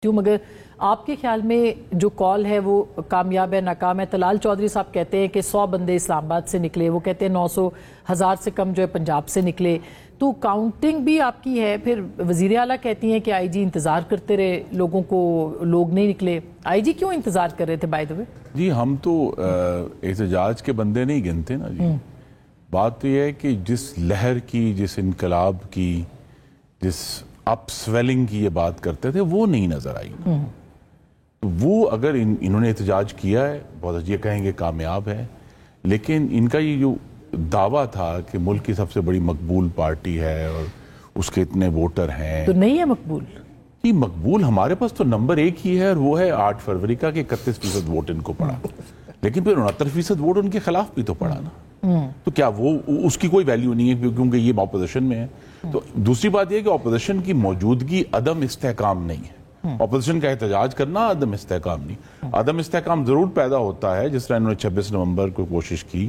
مگر آپ کے خیال میں جو کال ہے وہ کامیاب ہے ناکام ہے؟ طلال چودھری صاحب کہتے ہیں کہ 100 بندے اسلام آباد سے نکلے، وہ کہتے ہیں 900 ہزار سے کم جو ہے پنجاب سے نکلے، تو کاؤنٹنگ بھی آپ کی ہے۔ پھر وزیر اعلیٰ کہتی ہیں کہ آئی جی انتظار کرتے رہے، لوگوں کو لوگ نہیں نکلے۔ آئی جی کیوں انتظار کر رہے تھے بائی دا وے؟ جی ہم تو احتجاج کے بندے نہیں گنتے نا جی۔ بات تو یہ ہے کہ جس لہر کی، جس انقلاب کی، جس اپ سویلنگ کی یہ بات کرتے تھے وہ نہیں نظر آئی۔ وہ اگر انہوں نے احتجاج کیا ہے بہت یہ کہیں گے کامیاب ہے، لیکن ان کا یہ جو دعویٰ تھا کہ ملک کی سب سے بڑی مقبول پارٹی ہے اور اس کے اتنے ووٹر ہیں، تو نہیں ہے مقبول؟ جی مقبول ہمارے پاس تو نمبر 1 ہی ہے، اور وہ ہے 8 فروری کا کہ 31% ووٹ ان کو پڑا، لیکن پھر 69% ووٹ ان کے خلاف بھی تو پڑا نا۔ تو کیا وہ اس کی کوئی ویلیو نہیں ہے کیونکہ یہ اپوزیشن میں ہے؟ تو دوسری بات یہ کہ اپوزیشن کی موجودگی عدم استحکام نہیں ہے، اپوزیشن کا احتجاج کرنا عدم استحکام نہیں۔ عدم استحکام ضرور پیدا ہوتا ہے، جس طرح انہوں نے 26 نومبر کو کوشش کی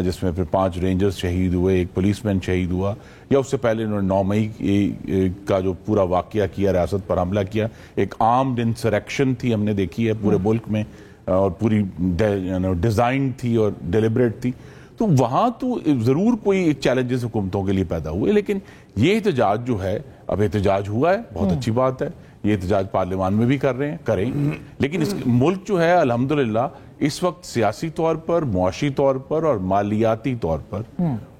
جس میں پھر 5 رینجرز شہید ہوئے، 1 پولیس مین شہید ہوا، یا اس سے پہلے انہوں نے 9 مئی کا جو پورا واقعہ کیا، ریاست پر حملہ کیا، ایک آرمڈ انسریکشن تھی، ہم نے دیکھی ہے پورے ملک میں، اور پوری ڈیزائن تھی اور ڈیلیبریٹ تھی۔ تو وہاں تو ضرور کوئی چیلنجز حکومتوں کے لیے پیدا ہوئے، لیکن یہ احتجاج جو ہے، اب احتجاج ہوا ہے، بہت اچھی بات ہے، یہ احتجاج پارلیمان میں بھی کر رہے ہیں، کریں، لیکن اس ملک جو ہے الحمدللہ اس وقت سیاسی طور پر، معاشی طور پر اور مالیاتی طور پر،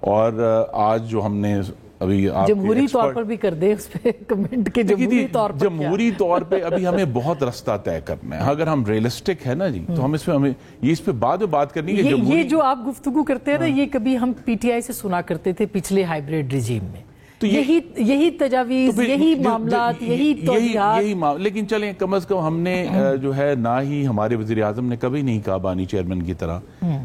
اور آج جو ہم نے ابھی جمہوری طور پر بھی کر دیں اس پہ کمنٹ کے، جمہوری طور پر جمہوری طور پہ ابھی ہمیں بہت رستہ طے کرنا ہے۔ اگر ہم ریئلسٹک ہے نا جی، تو ہم اس پہ بعد میں بات کرنی ہے۔ یہ جو آپ گفتگو کرتے ہیں نا، یہ کبھی ہم پی ٹی آئی سے سنا کرتے تھے پچھلے ہائیبریڈ ریجیم میں، یہی تجاویز، یہی معاملات، یہی توجیہات۔ لیکن چلیں کم از کم ہم نے جو ہے، نہ ہی ہمارے وزیر اعظم نے کبھی نہیں کہا بانی چیئرمین کی طرح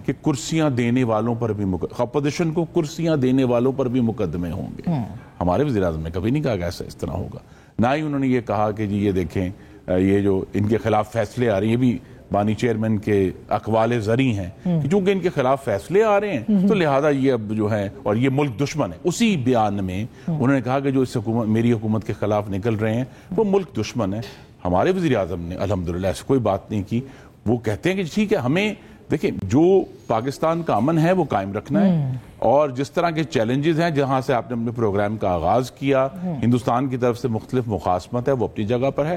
کہ کرسیاں دینے والوں پر بھی اپوزیشن کو کرسیاں دینے والوں پر بھی مقدمے ہوں گے۔ ہمارے وزیر اعظم نے کبھی نہیں کہا کہ ایسا اس طرح ہوگا، نہ ہی انہوں نے یہ کہا کہ جی یہ دیکھیں یہ جو ان کے خلاف فیصلے آ رہے ہیں، یہ بھی بانی چیئرمین کے اقوال زرعی ہیں کہ چونکہ ان کے خلاف فیصلے آ رہے ہیں تو لہذا یہ اب جو ہے، اور یہ ملک دشمن ہے۔ اسی بیان میں انہوں نے کہا کہ جو اس حکومت، میری حکومت کے خلاف نکل رہے ہیں وہ ملک دشمن ہے۔ ہمارے وزیر اعظم نے الحمدللہ ایسی کوئی بات نہیں کی، وہ کہتے ہیں کہ ٹھیک ہے، ہمیں دیکھیں جو پاکستان کا امن ہے وہ قائم رکھنا ہے، اور جس طرح کے چیلنجز ہیں، جہاں سے آپ نے اپنے پروگرام کا آغاز کیا، ہندوستان کی طرف سے مختلف مخاصمت ہے، وہ اپنی جگہ پر ہے۔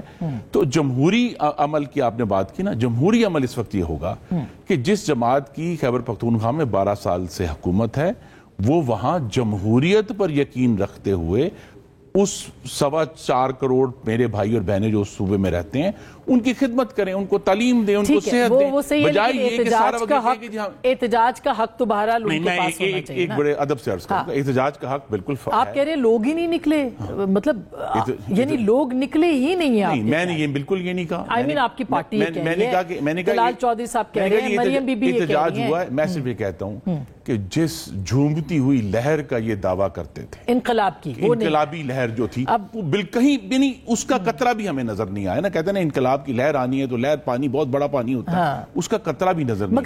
تو جمہوری عمل کی آپ نے بات کی نا، جمہوری عمل اس وقت یہ ہوگا کہ جس جماعت کی خیبر پختونخوا میں 12 سال سے حکومت ہے، وہ وہاں جمہوریت پر یقین رکھتے ہوئے اس 4.25 کروڑ میرے بھائی اور بہنیں جو اس صوبے میں رہتے ہیں ان کی خدمت کریں، ان کو تعلیم دیں، ان کو صحت دیں، بجائے یہ کہ سارا وقت احتجاج کا حق تو بہرحال ان کے پاس ہونا چاہیے۔ ایک بڑے ادب سے عرض کروں گا، احتجاج کا حق بالکل ہے۔ آپ کہہ رہے ہیں لوگ ہی نہیں نکلے، مطلب یعنی لوگ نکلے ہی نہیں ہیں؟ نہیں، میں نے یہ بالکل یہ نہیں کہا، آئی مین آپ کی پارٹی یہ کہہ رہی ہے، طلال چودھری صاحب کہہ رہے ہیں، مریم بی بی یہ کہہ رہی ہیں۔ احتجاج ہوا ہے، میں صرف یہ کہتا ہوں کہ جس جھومتی ہوئی لہر کا یہ دعویٰ کرتے تھے، انقلاب کی، انقلابی لہر جو تھی، کہیں بھی نہیں، اس کا قطرہ بھی ہمیں نظر نہیں آیا نا۔ کہتے ہیں نا انقلاب کی لہر آنی ہے تو لہر پانی، بہت بڑا پانی ہوتا ہے، اس کا قطرہ بھی نظر نہیں آیا۔